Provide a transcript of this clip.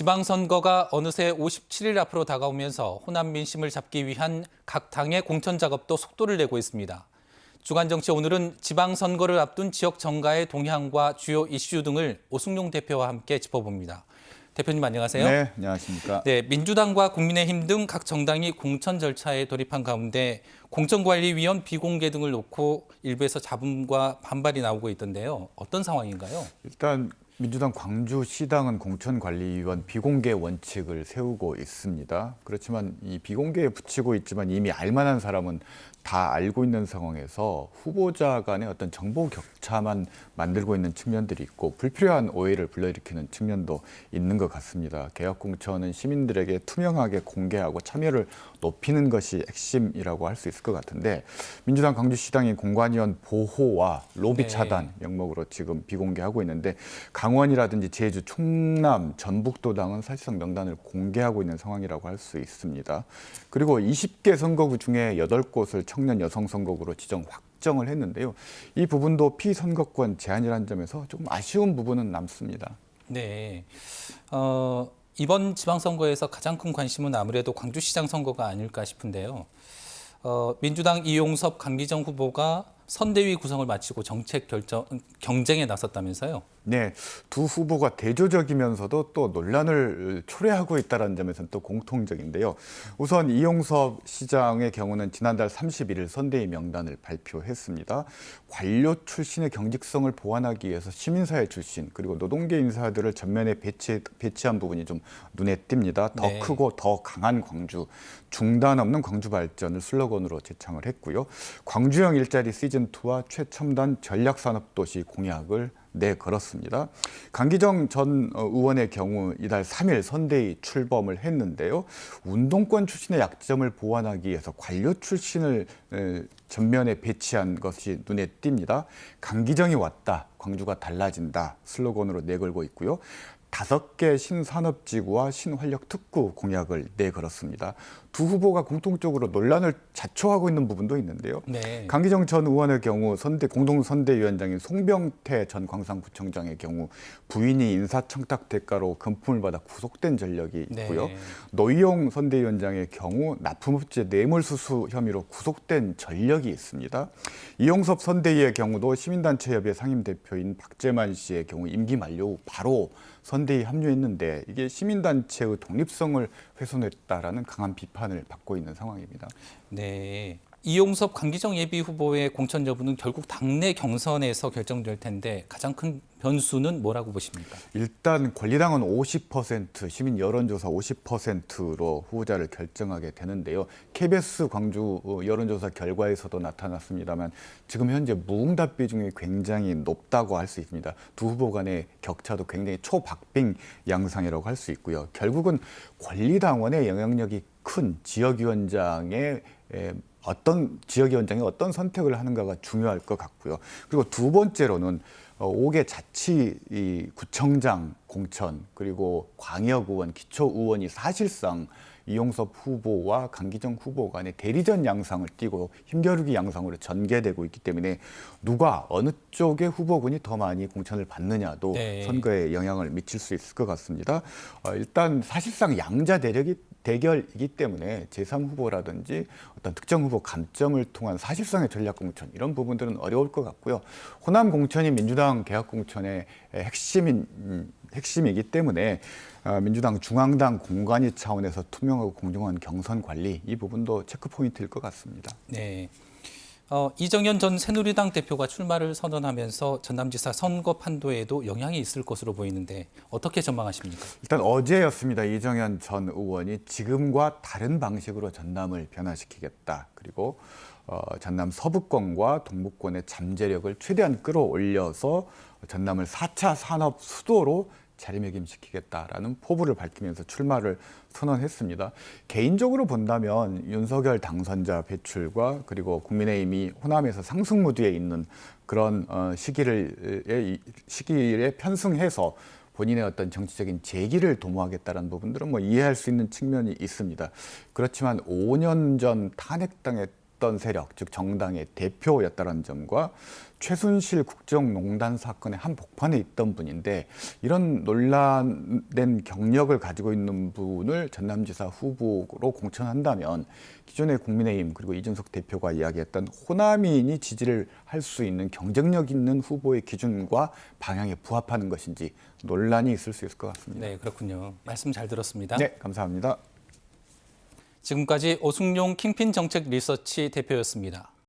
지방선거가 어느새 57일 앞으로 다가오면서 호남 민심을 잡기 위한 각 당의 공천 작업도 속도를 내고 있습니다. 주간정치 오늘은 지방선거를 앞둔 지역 정가의 동향과 주요 이슈 등을 오승용 대표와 함께 짚어봅니다. 대표님 안녕하세요. 네, 안녕하십니까. 네, 민주당과 국민의힘 등 각 정당이 공천 절차에 돌입한 가운데 공천관리위원 비공개 등을 놓고 일부에서 잡음과 반발이 나오고 있던데요. 어떤 상황인가요? 일단 민주당 광주시당은 공천관리위원 비공개 원칙을 세우고 있습니다. 그렇지만 이 비공개에 붙이고 있지만 이미 알만한 사람은 다 알고 있는 상황에서 후보자 간의 어떤 정보 격차만 만들고 있는 측면들이 있고 불필요한 오해를 불러일으키는 측면도 있는 것 같습니다. 개혁공천은 시민들에게 투명하게 공개하고 참여를 높이는 것이 핵심이라고 할 수 있을 것 같은데 민주당 광주시당이 공관위원 보호와 로비 차단 명목으로 지금 비공개하고 있는데 강원이라든지 제주, 충남, 전북도당은 사실상 명단을 공개하고 있는 상황이라고 할 수 있습니다. 그리고 20개 선거구 중에 8곳을 청년 여성 선거구로 지정 확정을 했는데요. 이 부분도 피선거권 제한이라는 점에서 조금 아쉬운 부분은 남습니다. 네, 이번 지방선거에서 가장 큰 관심은 아무래도 광주시장 선거가 아닐까 싶은데요. 민주당 이용섭, 강기정 후보가 선대위 구성을 마치고 정책 경쟁에 나섰다면서요? 네, 두 후보가 대조적이면서도 또 논란을 초래하고 있다는 점에서는 또 공통적인데요. 우선 이용섭 시장의 경우는 지난달 31일 선대위 명단을 발표했습니다. 관료 출신의 경직성을 보완하기 위해서 시민사회 출신 그리고 노동계 인사들을 전면에 배치한 부분이 좀 눈에 띕니다. 더 크고 더 강한 광주, 중단 없는 광주 발전을 슬로건으로 제창을 했고요. 광주형 일자리 시즌2와 최첨단 전략산업도시 공약을 내걸었습니다. 강기정 전 의원의 경우 이달 3일 선대위 출범을 했는데요. 운동권 출신의 약점을 보완하기 위해서 관료 출신을 전면에 배치한 것이 눈에 띕니다. 강기정이 왔다, 광주가 달라진다 슬로건으로 내걸고 있고요. 5개 신산업지구와 신활력특구 공약을 내걸었습니다. 두 후보가 공통적으로 논란을 자초하고 있는 부분도 있는데요. 강기정 전 의원의 경우 공동선대위원장인 송병태 전 광산구청장의 경우 부인이 인사청탁 대가로 금품을 받아 구속된 전력이 있고요. 노희용 선대위원장의 경우 납품업체 뇌물수수 혐의로 구속된 전력이 있습니다. 이용섭 선대위의 경우도 시민단체협의 상임대표인 박재만 씨의 경우 임기 만료 후 바로 선대위 합류했는데 이게 시민단체의 독립성을 훼손했다라는 강한 비판을 받고 있는 상황입니다. 네, 이용섭, 강기정 예비 후보의 공천 여부는 결국 당내 경선에서 결정될 텐데 가장 큰 변수는 뭐라고 보십니까? 일단 권리당은 50%, 시민 여론조사 50%로 후보자를 결정하게 되는데요. KBS 광주 여론조사 결과에서도 나타났습니다만 지금 현재 무응답 비중이 굉장히 높다고 할 수 있습니다. 두 후보 간의 격차도 굉장히 초박빙 양상이라고 할 수 있고요. 결국은 권리당원의 영향력이 큰 지역위원장의 어떤 선택을 하는가가 중요할 것 같고요. 그리고 두 번째로는 5개 자치구청장 공천 그리고 광역의원, 기초의원이 사실상 이용섭 후보와 강기정 후보 간의 대리전 양상을 띠고 힘겨루기 양상으로 전개되고 있기 때문에 누가 어느 쪽의 후보군이 더 많이 공천을 받느냐도 선거에 영향을 미칠 수 있을 것 같습니다. 일단 사실상 양자 대결이기 때문에 제3후보라든지 어떤 특정 후보 감점을 통한 사실상의 전략 공천 이런 부분들은 어려울 것 같고요. 호남 공천이 민주당 개혁 공천의 핵심이기 때문에 민주당 중앙당 공관위 차원에서 투명하고 공정한 경선 관리 이 부분도 체크 포인트일 것 같습니다. 네. 이정현 전 새누리당 대표가 출마를 선언하면서 전남지사 선거 판도에도 영향이 있을 것으로 보이는데 어떻게 전망하십니까? 일단 어제였습니다. 이정현 전 의원이 지금과 다른 방식으로 전남을 변화시키겠다. 그리고 전남 서부권과 동부권의 잠재력을 최대한 끌어올려서 전남을 4차 산업 수도로 자리매김시키겠다라는 포부를 밝히면서 출마를 선언했습니다. 개인적으로 본다면 윤석열 당선자 배출과 그리고 국민의힘이 호남에서 상승 무드에 있는 그런 시기에 편승해서 본인의 어떤 정치적인 재기를 도모하겠다는 부분들은 이해할 수 있는 측면이 있습니다. 그렇지만 5년 전 탄핵당했던 어떤 세력, 즉 정당의 대표였다는 점과 최순실 국정농단 사건의 한복판에 있던 분인데 이런 논란된 경력을 가지고 있는 분을 전남지사 후보로 공천한다면 기존의 국민의힘 그리고 이준석 대표가 이야기했던 호남인이 지지를 할 수 있는 경쟁력 있는 후보의 기준과 방향에 부합하는 것인지 논란이 있을 수 있을 것 같습니다. 네, 그렇군요. 말씀 잘 들었습니다. 네, 감사합니다. 지금까지 오승용 킹핀 정책 리서치 대표였습니다.